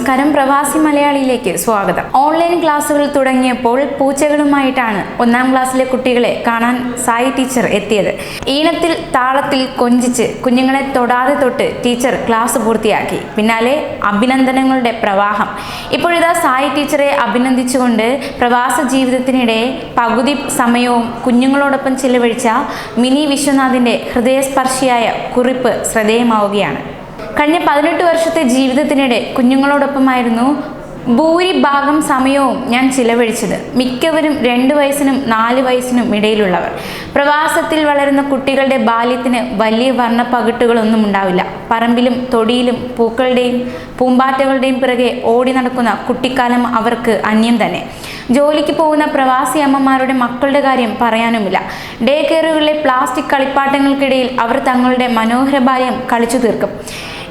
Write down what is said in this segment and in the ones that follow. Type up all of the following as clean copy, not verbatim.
നമസ്കാരം, പ്രവാസി മലയാളിയിലേക്ക് സ്വാഗതം. ഓൺലൈൻ ക്ലാസ്സുകൾ തുടങ്ങിയപ്പോൾ പൂച്ചകളുമായിട്ടാണ് 1ാം ക്ലാസ്സിലെ കുട്ടികളെ കാണാൻ സായി ടീച്ചർ എത്തിയത്. ഈണത്തിൽ താളത്തിൽ കൊഞ്ചിച്ച് കുഞ്ഞുങ്ങളെ തൊടാതെ തൊട്ട് ടീച്ചർ ക്ലാസ് പൂർത്തിയാക്കി. പിന്നാലെ അഭിനന്ദനങ്ങളുടെ പ്രവാഹം. ഇപ്പോഴിതാ സായി ടീച്ചറെ അഭിനന്ദിച്ചുകൊണ്ട് പ്രവാസ ജീവിതത്തിനിടെ പകുതി സമയവും കുഞ്ഞുങ്ങളോടൊപ്പം ചിലവഴിച്ച മിനി വിശ്വനാഥിന്റെ ഹൃദയസ്പർശിയായ കുറിപ്പ് ശ്രദ്ധേയമാവുകയാണ്. കഴിഞ്ഞ 18 വർഷത്തെ ജീവിതത്തിനിടെ കുഞ്ഞുങ്ങളോടൊപ്പമായിരുന്നു ഭൂരിഭാഗം സമയവും ഞാൻ ചിലവഴിച്ചത്. മിക്കവരും 2 വയസ്സിനും 4 വയസ്സിനും ഇടയിലുള്ളവർ. പ്രവാസത്തിൽ വളരുന്ന കുട്ടികളുടെ ബാല്യത്തിന് വലിയ വർണ്ണപ്പകിട്ടുകളൊന്നും ഉണ്ടാവില്ല. പറമ്പിലും തൊടിയിലും പൂക്കളുടെയും പൂമ്പാറ്റകളുടെയും പിറകെ ഓടി നടക്കുന്ന കുട്ടിക്കാലം അവർക്ക് അന്യം തന്നെ. ജോലിക്ക് പോകുന്ന പ്രവാസി അമ്മമാരുടെ മക്കളുടെ കാര്യം പറയാനുമില്ല. ഡേ കെയറുകളിലെ പ്ലാസ്റ്റിക് കളിപ്പാട്ടങ്ങൾക്കിടയിൽ അവർ തങ്ങളുടെ മനോഹര ബാല്യം കളിച്ചു തീർക്കും.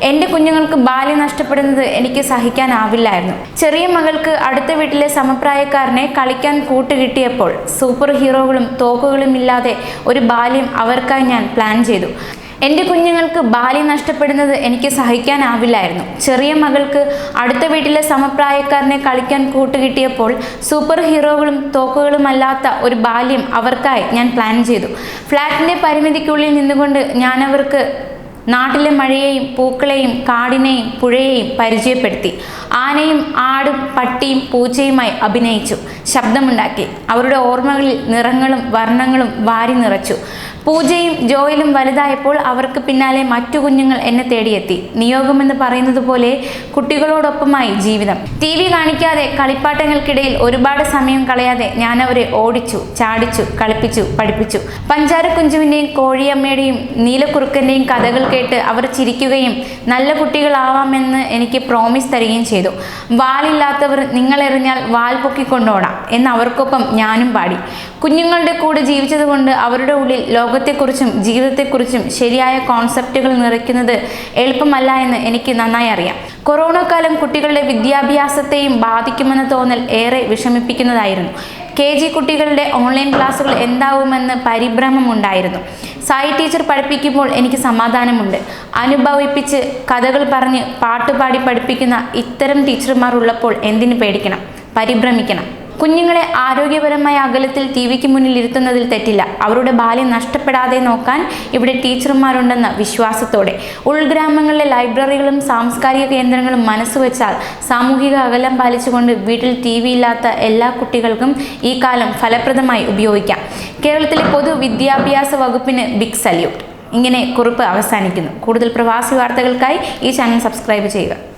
എൻ്റെ കുഞ്ഞുങ്ങൾക്ക് ബാല്യം നഷ്ടപ്പെടുന്നത് എനിക്ക് സഹിക്കാനാവില്ലായിരുന്നു. ചെറിയ മകൾക്ക് അടുത്ത വീട്ടിലെ സമപ്രായക്കാരനെ കളിക്കാൻ കൂട്ടുകിട്ടിയപ്പോൾ സൂപ്പർ ഹീറോകളും തോക്കുകളും ഇല്ലാതെ ഒരു ബാല്യം അവർക്കായി ഞാൻ പ്ലാൻ ചെയ്തു. എൻ്റെ കുഞ്ഞുങ്ങൾക്ക് ബാല്യം നഷ്ടപ്പെടുന്നത് എനിക്ക് സഹിക്കാനാവില്ലായിരുന്നു. ചെറിയ മകൾക്ക് അടുത്ത വീട്ടിലെ സമപ്രായക്കാരനെ കളിക്കാൻ കൂട്ടുകിട്ടിയപ്പോൾ സൂപ്പർ ഹീറോകളും തോക്കുകളുമല്ലാത്ത ഒരു ബാല്യം അവർക്കായി ഞാൻ പ്ലാൻ ചെയ്തു. ഫ്ലാറ്റിൻ്റെ പരിമിതിക്കുള്ളിൽ നിന്നുകൊണ്ട് ഞാനവർക്ക് നാട്ടിലെ മഴയെയും പൂക്കളെയും കാടിനെയും പുഴയെയും പരിചയപ്പെടുത്തി. ആനയും ആടും പട്ടിയും പൂച്ചയുമായി അഭിനയിച്ചു, ശബ്ദമുണ്ടാക്കി. അവരുടെ ഓർമ്മകളിൽ നിറങ്ങളും വർണ്ണങ്ങളും വാരി നിറച്ചു. പൂജയും ജോയിലും വലുതായപ്പോൾ അവർക്ക് പിന്നാലെ മറ്റു കുഞ്ഞുങ്ങൾ എന്നെ തേടിയെത്തി. നിയോഗമെന്ന് പറയുന്നത് പോലെ കുട്ടികളോടൊപ്പമായി ജീവിതം. TV കാണിക്കാതെ കളിപ്പാട്ടങ്ങൾക്കിടയിൽ ഒരുപാട് സമയം കളയാതെ ഞാൻ അവരെ ഓടിച്ചു, ചാടിച്ചു, കളിപ്പിച്ചു, പഠിപ്പിച്ചു. പഞ്ചാര കുഞ്ചുവിൻ്റെയും കോഴിയമ്മയുടെയും നീലക്കുറുക്കൻ്റെയും കഥകൾ കേട്ട് അവർ ചിരിക്കുകയും നല്ല കുട്ടികളാവാമെന്ന് എനിക്ക് പ്രോമിസ് തരികയും ചെയ്തു. വാലില്ലാത്തവർ നിങ്ങളെറിഞ്ഞാൽ വാൽ പൊക്കിക്കൊണ്ടോടാം എന്ന് അവർക്കൊപ്പം ഞാനും പാടി. കുഞ്ഞുങ്ങളുടെ കൂടെ ജീവിച്ചതുകൊണ്ട് അവരുടെ ഉള്ളിൽ ലോകത്തെക്കുറിച്ചും ജീവിതത്തെക്കുറിച്ചും ശരിയായ കോൺസെപ്റ്റുകൾ നിറയ്ക്കുന്നത് എളുപ്പമല്ല എന്ന് എനിക്ക് നന്നായി അറിയാം. കൊറോണ കാലം കുട്ടികളുടെ വിദ്യാഭ്യാസത്തെയും ബാധിക്കുമെന്ന തോന്നൽ ഏറെ വിഷമിപ്പിക്കുന്നതായിരുന്നു. KG കുട്ടികളുടെ ഓൺലൈൻ ക്ലാസ്സുകൾ എന്താവുമെന്ന് പരിഭ്രമമുണ്ടായിരുന്നു. സായി ടീച്ചർ പഠിപ്പിക്കുമ്പോൾ എനിക്ക് സമാധാനമുണ്ട്. അനുഭവിപ്പിച്ച് കഥകൾ പറഞ്ഞ് പാട്ടുപാടി പഠിപ്പിക്കുന്ന ഇത്തരം ടീച്ചർമാർ ഉള്ളപ്പോൾ എന്തിനു പേടിക്കണം, പരിഭ്രമിക്കണം? കുഞ്ഞുങ്ങളെ ആരോഗ്യപരമായ അകലത്തിൽ TVക്ക് മുന്നിൽ ഇരുത്തുന്നതിൽ തെറ്റില്ല. അവരുടെ ബാല്യം നഷ്ടപ്പെടാതെ നോക്കാൻ ഇവിടെ ടീച്ചർമാരുണ്ടെന്ന വിശ്വാസത്തോടെ. ഉൾഗ്രാമങ്ങളിലെ ലൈബ്രറികളും സാംസ്കാരിക കേന്ദ്രങ്ങളും മനസ്സുവെച്ചാൽ സാമൂഹിക അകലം പാലിച്ചുകൊണ്ട് വീട്ടിൽ TV ഇല്ലാത്ത എല്ലാ കുട്ടികൾക്കും ഈ കാലം ഫലപ്രദമായി ഉപയോഗിക്കാം. കേരളത്തിലെ പൊതുവിദ്യാഭ്യാസ വകുപ്പിന് ബിഗ് സല്യൂട്ട്. ഇങ്ങനെ കുറിപ്പ് അവസാനിക്കുന്നു. കൂടുതൽ പ്രവാസി വാർത്തകൾക്കായി ഈ ചാനൽ സബ്സ്ക്രൈബ് ചെയ്യുക.